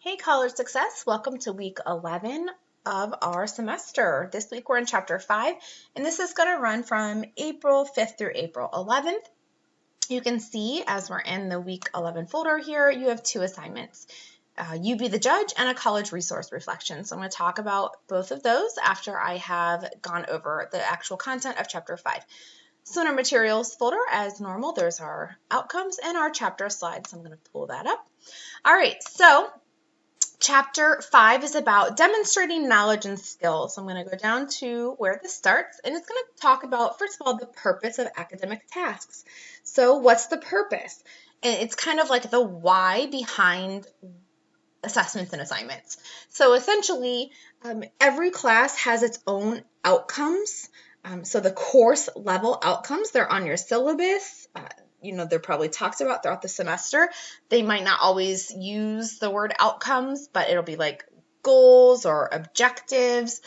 Hey, College Success. Welcome to week 11 of our semester. This week we're in chapter 5, and this is going to run from April 5th through April 11th. You can see as we're in the week 11 folder here, you have two assignments. You Be the Judge and a college resource reflection. So I'm going to talk about both of those after I have gone over the actual content of chapter 5. So in our materials folder, as normal, there's our outcomes and our chapter slides. So I'm going to pull that up. All right, so Chapter 5 is about demonstrating knowledge and skills. So I'm going to go down to where this starts, and it's going to talk about, first of all, the purpose of academic tasks. So what's the purpose? And it's kind of like the why behind assessments and assignments. So essentially, every class has its own outcomes. So the course level outcomes, they're on your syllabus. They're probably talked about throughout the semester. They might not always use the word outcomes, but it'll be like goals or objectives,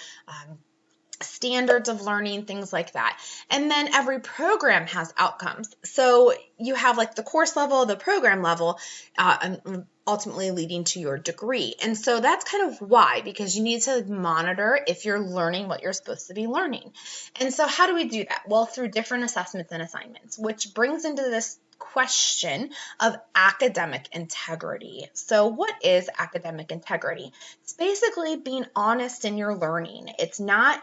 standards of learning, things like that. And then every program has outcomes. So you have like the course level, the program level, and ultimately leading to your degree. And so that's kind of why, because you need to monitor if you're learning what you're supposed to be learning. And so how do we do that? Well, through different assessments and assignments, which brings into this question of academic integrity. So what is academic integrity? It's basically being honest in your learning. It's not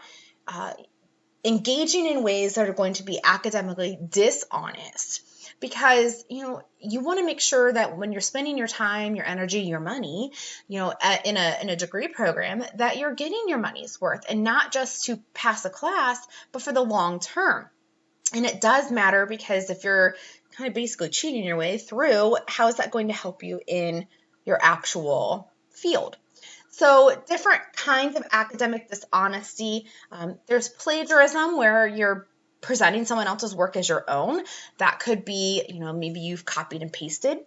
engaging in ways that are going to be academically dishonest, because you want to make sure that when you're spending your time, your energy, your money, in a degree program, that you're getting your money's worth, and not just to pass a class, but for the long term. And it does matter, because if you're kind of basically cheating your way through, how is that going to help you in your actual field? So different kinds of academic dishonesty. There's plagiarism, where you're presenting someone else's work as your own. That could be, maybe you've copied and pasted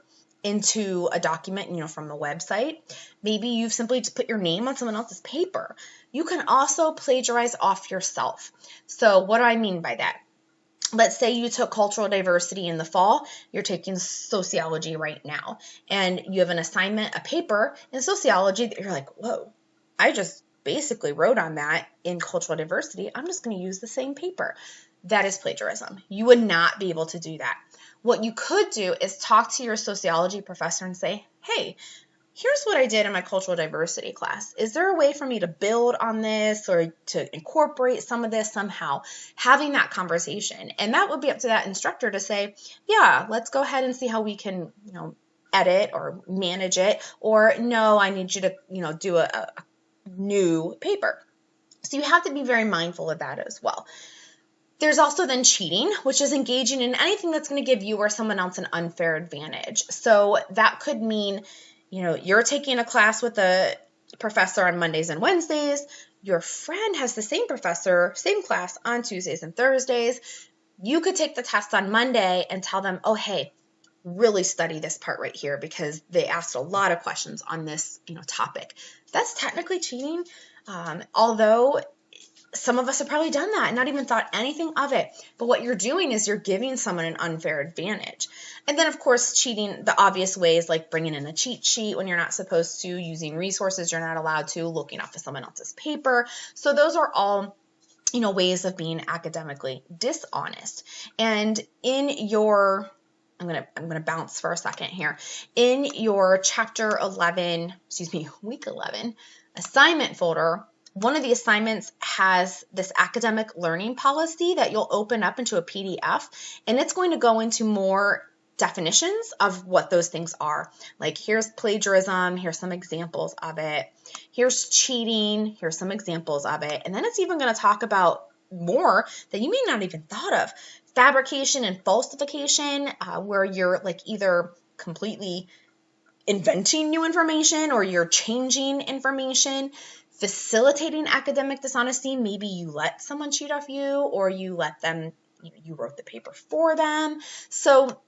into a document, from the website. Maybe you've simply just put your name on someone else's paper. You can also plagiarize off yourself. So what do I mean by that? Let's say you took cultural diversity in the fall, you're taking sociology right now, and you have an assignment, a paper in sociology that you're like, whoa, I just basically wrote on that in cultural diversity. I'm just going to use the same paper. That is plagiarism. You would not be able to do that. What you could do is talk to your sociology professor and say, hey, here's what I did in my cultural diversity class. Is there a way for me to build on this or to incorporate some of this somehow? Having that conversation. And that would be up to that instructor to say, yeah, let's go ahead and see how we can, edit or manage it. Or no, I need you to, do a new paper. So you have to be very mindful of that as well. There's also then cheating, which is engaging in anything that's going to give you or someone else an unfair advantage. So that could mean, you're taking a class with a professor on Mondays and Wednesdays. Your friend has the same professor, same class on Tuesdays and Thursdays. You could take the test on Monday and tell them, oh, hey, really study this part right here, because they asked a lot of questions on this, topic. That's technically cheating, although some of us have probably done that and not even thought anything of it. But what you're doing is you're giving someone an unfair advantage. And then, of course, cheating, the obvious ways, like bringing in a cheat sheet when you're not supposed to, using resources you're not allowed to, looking off of someone else's paper. So those are all, ways of being academically dishonest. And in your, I'm gonna bounce for a second here. In your week 11 assignment folder, one of the assignments has this academic learning policy that you'll open up into a PDF, and it's going to go into more definitions of what those things are. Like, here's plagiarism, here's some examples of it. Here's cheating, here's some examples of it. And then it's even going to talk about more that you may not even thought of. Fabrication and falsification, where you're like either completely inventing new information or you're changing information. Facilitating academic dishonesty, maybe you let someone cheat off you, or you let them, you wrote the paper for them. So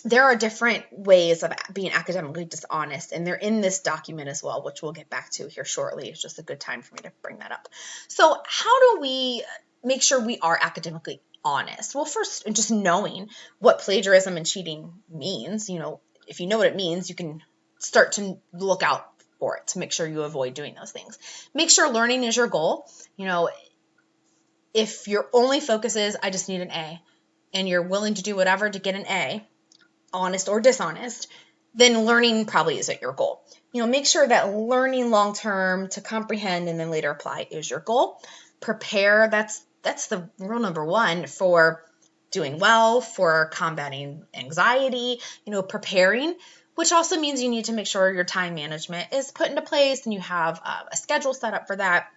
there are different ways of being academically dishonest, and they're in this document as well, which we'll get back to here shortly. It's just a good time for me to bring that up. So how do we make sure we are academically honest? Well, first, just knowing what plagiarism and cheating means. If you know what it means, you can start to look out for it to make sure you avoid doing those things. Make sure learning is your goal. If your only focus is, I just need an A, and you're willing to do whatever to get an A, honest or dishonest, then learning probably isn't your goal. Make sure that learning long-term to comprehend and then later apply is your goal. Prepare, that's the rule number one for doing well, for combating anxiety, preparing, which also means you need to make sure your time management is put into place and you have a schedule set up for that.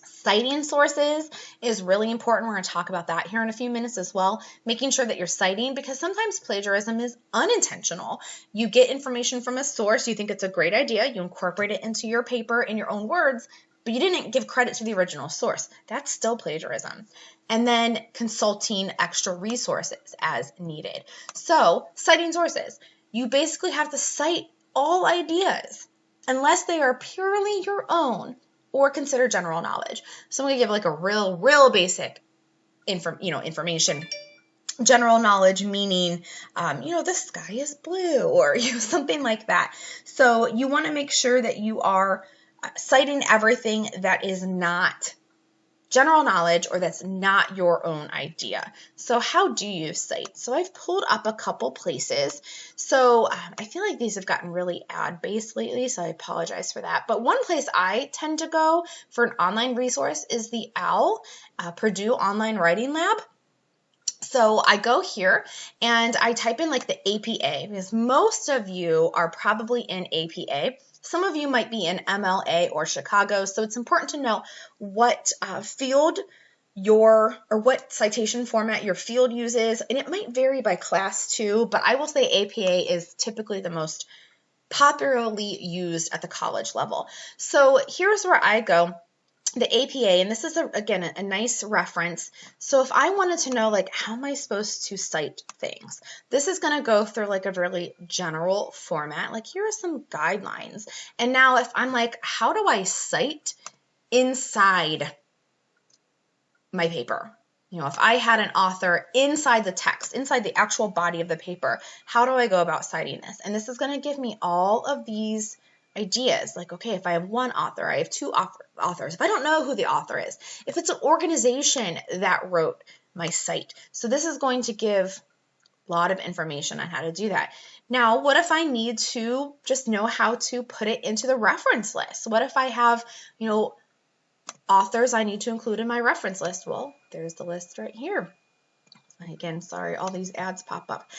Citing sources is really important. We're going to talk about that here in a few minutes as well. Making sure that you're citing, because sometimes plagiarism is unintentional. You get information from a source, you think it's a great idea, you incorporate it into your paper in your own words, but you didn't give credit to the original source. That's still plagiarism. And then consulting extra resources as needed. So, citing sources. You basically have to cite all ideas unless they are purely your own or consider general knowledge. So I'm going to give like a real basic information. General knowledge meaning, the sky is blue, or something like that. So you want to make sure that you are citing everything that is not general knowledge or that's not your own idea. So how do you cite? So I've pulled up a couple places. So I feel like these have gotten really ad-based lately, so I apologize for that. But one place I tend to go for an online resource is the OWL, Purdue Online Writing Lab. So I go here and I type in like the APA, because most of you are probably in APA. Some of you might be in MLA or Chicago, so it's important to know what field what citation format your field uses, and it might vary by class too, but I will say APA is typically the most popularly used at the college level. So here's where I go. The APA, and this is, again, a nice reference. So if I wanted to know, like, how am I supposed to cite things? This is going to go through, like, a really general format. Like, here are some guidelines. And now if I'm like, how do I cite inside my paper? If I had an author inside the text, inside the actual body of the paper, how do I go about citing this? And this is going to give me all of these ideas. Like, okay, if I have one author, I have two authors. If I don't know who the author is, if it's an organization that wrote my site. So this is going to give a lot of information on how to do that. Now, what if I need to just know how to put it into the reference list? What if I have, authors I need to include in my reference list? Well, there's the list right here. Again, sorry, all these ads pop up.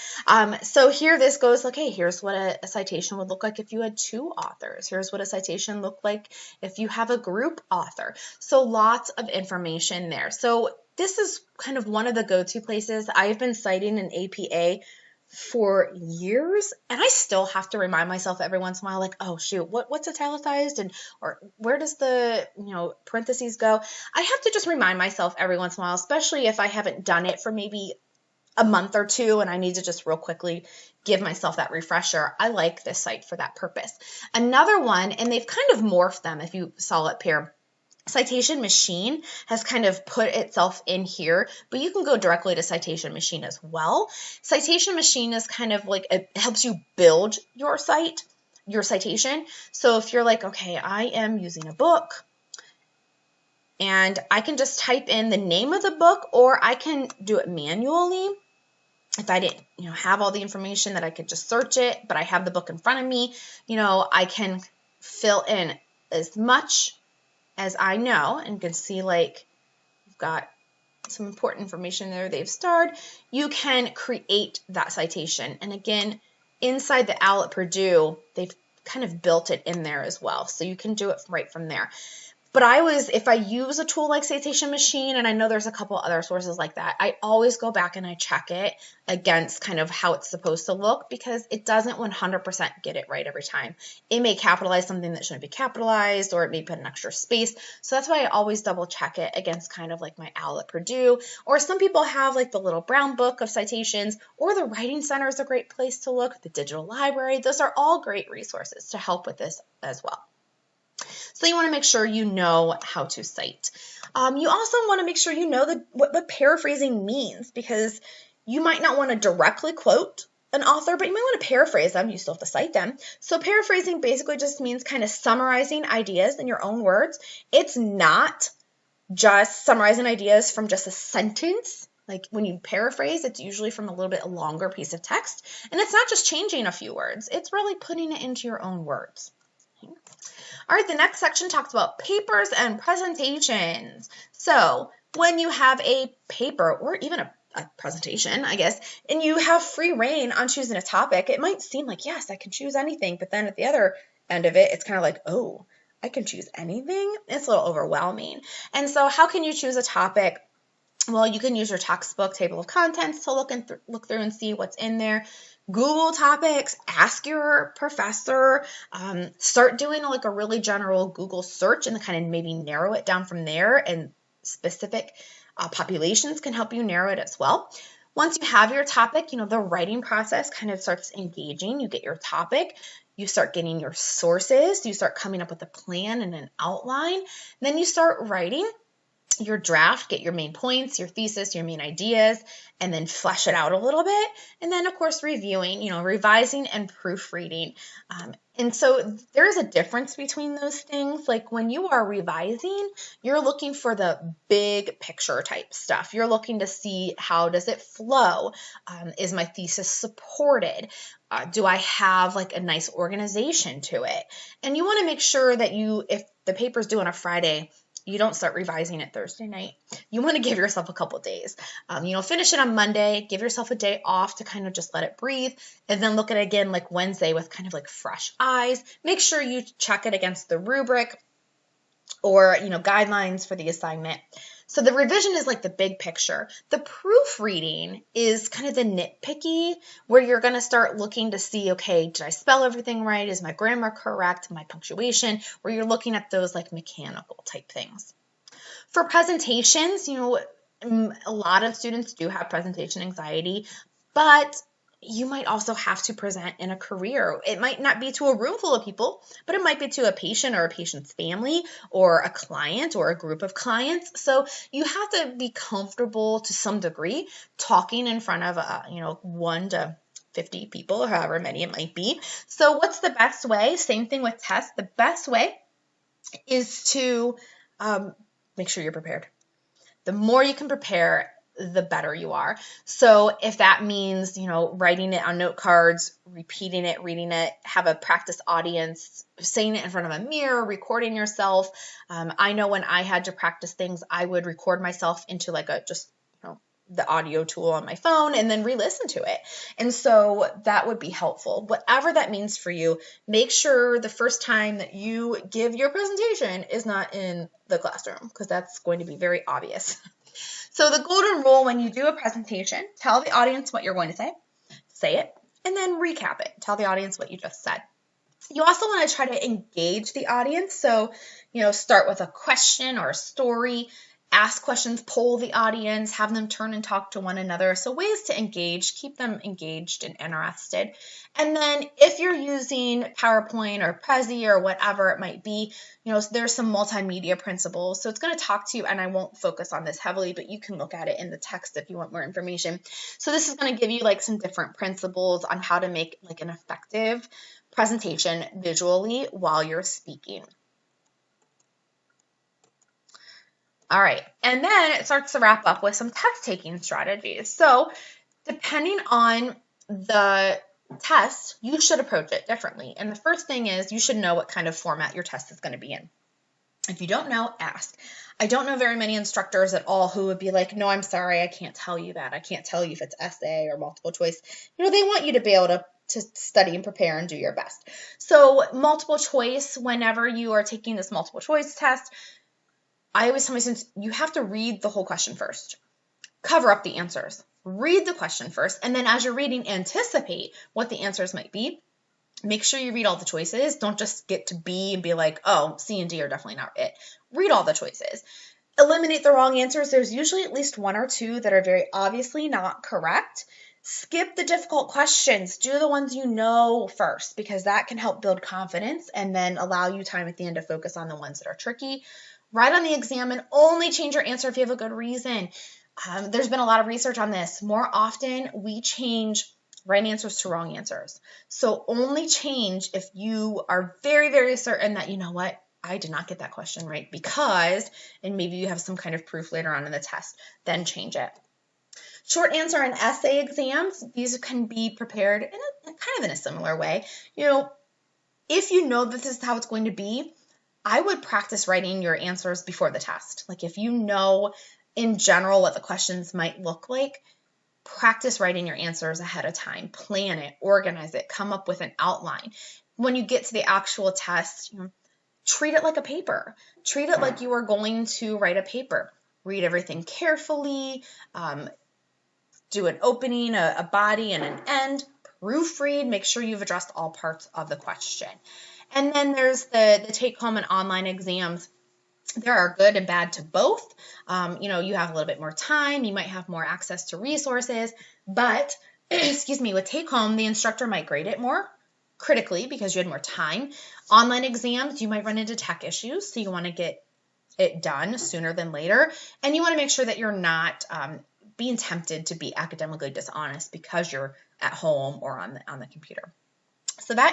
So here this goes, okay, here's what a citation would look like if you had two authors. Here's what a citation looked like if you have a group author. So lots of information there. So this is kind of one of the go-to places. I've been citing an APA for years, and I still have to remind myself every once in a while, like, oh shoot, what's italicized, or where does the parentheses go? I have to just remind myself every once in a while, especially if I haven't done it for maybe a month or two and I need to just real quickly give myself that refresher. I like this site for that purpose. Another one, and they've kind of morphed them, if you saw it here, Citation Machine has kind of put itself in here, but you can go directly to Citation Machine as well. Citation Machine is kind of like, it helps you build your site, your citation. So if you're like, okay, I am using a book, and I can just type in the name of the book, or I can do it manually. If I didn't, have all the information that I could just search it, but I have the book in front of me, I can fill in as much as I know, and can see like we've got some important information there they've starred. You can create that citation. And again, inside the OWL at Purdue, they've kind of built it in there as well. So you can do it right from there. But if I use a tool like Citation Machine, and I know there's a couple other sources like that, I always go back and I check it against kind of how it's supposed to look, because it doesn't 100% get it right every time. It may capitalize something that shouldn't be capitalized, or it may put an extra space. So that's why I always double check it against kind of like my OWL at Purdue, or some people have like the little brown book of citations, or the Writing Center is a great place to look, the digital library. Those are all great resources to help with this as well. So you want to make sure you know how to cite. You also want to make sure you know what paraphrasing means, because you might not want to directly quote an author, but you might want to paraphrase them. You still have to cite them. So paraphrasing basically just means kind of summarizing ideas in your own words. It's not just summarizing ideas from just a sentence. Like when you paraphrase, it's usually from a little bit longer piece of text. And it's not just changing a few words. It's really putting it into your own words. All right, the next section talks about papers and presentations. So when you have a paper or even a presentation, I guess, and you have free reign on choosing a topic, it might seem like, yes, I can choose anything. But then at the other end of it, it's kind of like, oh, I can choose anything? It's a little overwhelming. And so how can you choose a topic? Well, you can use your textbook table of contents to look through and see what's in there. Google topics, ask your professor, start doing like a really general Google search and kind of maybe narrow it down from there, and specific populations can help you narrow it as well. Once you have your topic, the writing process kind of starts engaging. You get your topic, you start getting your sources, you start coming up with a plan and an outline, and then you start writing your draft, get your main points, your thesis, your main ideas, and then flesh it out a little bit. And then, of course, reviewing, revising and proofreading. And so there's a difference between those things. Like when you are revising, you're looking for the big picture type stuff. You're looking to see, how does it flow? Is my thesis supported? Do I have like a nice organization to it? And you want to make sure that if the paper's due on a Friday, you don't start revising it Thursday night. You want to give yourself a couple days. Finish it on Monday, give yourself a day off to kind of just let it breathe, and then look at it again like Wednesday with kind of like fresh eyes. Make sure you check it against the rubric or, guidelines for the assignment. So the revision is like the big picture. The proofreading is kind of the nitpicky, where you're going to start looking to see, okay, did I spell everything right? Is my grammar correct? My punctuation? Where you're looking at those like mechanical type things. For presentations, a lot of students do have presentation anxiety, but you might also have to present in a career. It might not be to a room full of people, but it might be to a patient or a patient's family or a client or a group of clients. So you have to be comfortable to some degree talking in front of, 1 to 50 people, or however many it might be. So what's the best way? Same thing with tests. The best way is to make sure you're prepared. The more you can prepare, the better you are. So if that means, writing it on note cards, repeating it, reading it, have a practice audience, saying it in front of a mirror, recording yourself. I know when I had to practice things, I would record myself into like the audio tool on my phone and then re-listen to it. And so that would be helpful. Whatever that means for you, make sure the first time that you give your presentation is not in the classroom, because that's going to be very obvious. So the golden rule when you do a presentation, tell the audience what you're going to say it, and then recap it. Tell the audience what you just said. You also want to try to engage the audience. So, start with a question or a story, ask questions, poll the audience, have them turn and talk to one another. So ways to engage, keep them engaged and interested. And then if you're using PowerPoint or Prezi or whatever it might be, there's some multimedia principles. So it's going to talk to you, and I won't focus on this heavily, but you can look at it in the text if you want more information. So this is going to give you like some different principles on how to make like an effective presentation visually while you're speaking. All right, and then it starts to wrap up with some test-taking strategies. So depending on the test, you should approach it differently. And the first thing is you should know what kind of format your test is going to be in. If you don't know, ask. I don't know very many instructors at all who would be like, no, I'm sorry, I can't tell you that. I can't tell you if it's essay or multiple choice. They want you to be able to study and prepare and do your best. So multiple choice, whenever you are taking this multiple choice test, I always tell my students, you have to read the whole question first. Cover up the answers. Read the question first, and then as you're reading, anticipate what the answers might be. Make sure you read all the choices. Don't just get to B and be like, oh, C and D are definitely not it. Read all the choices. Eliminate the wrong answers. There's usually at least 1 or 2 that are very obviously not correct. Skip the difficult questions. Do the ones you know first, because that can help build confidence and then allow you time at the end to focus on the ones that are tricky. Write on the exam and only change your answer if you have a good reason. There's been a lot of research on this. More often, we change right answers to wrong answers. So only change if you are very, very certain that, you know what, I did not get that question right because, and maybe you have some kind of proof later on in the test, then change it. Short answer and essay exams, these can be prepared in kind of in a similar way. If you know that this is how it's going to be, I would practice writing your answers before the test. Like if you know in general what the questions might look like, practice writing your answers ahead of time. Plan it, organize it, come up with an outline. When you get to the actual test, treat it like a paper. Treat it like you are going to write a paper. Read everything carefully, do an opening, a body, and an end. Proofread, make sure you've addressed all parts of the question. And then there's the take-home and online exams. There are good and bad to both. You have a little bit more time. You might have more access to resources. But, with take-home, the instructor might grade it more critically because you had more time. Online exams, you might run into tech issues, so you want to get it done sooner than later. And you want to make sure that you're not being tempted to be academically dishonest because you're at home or on the computer. So that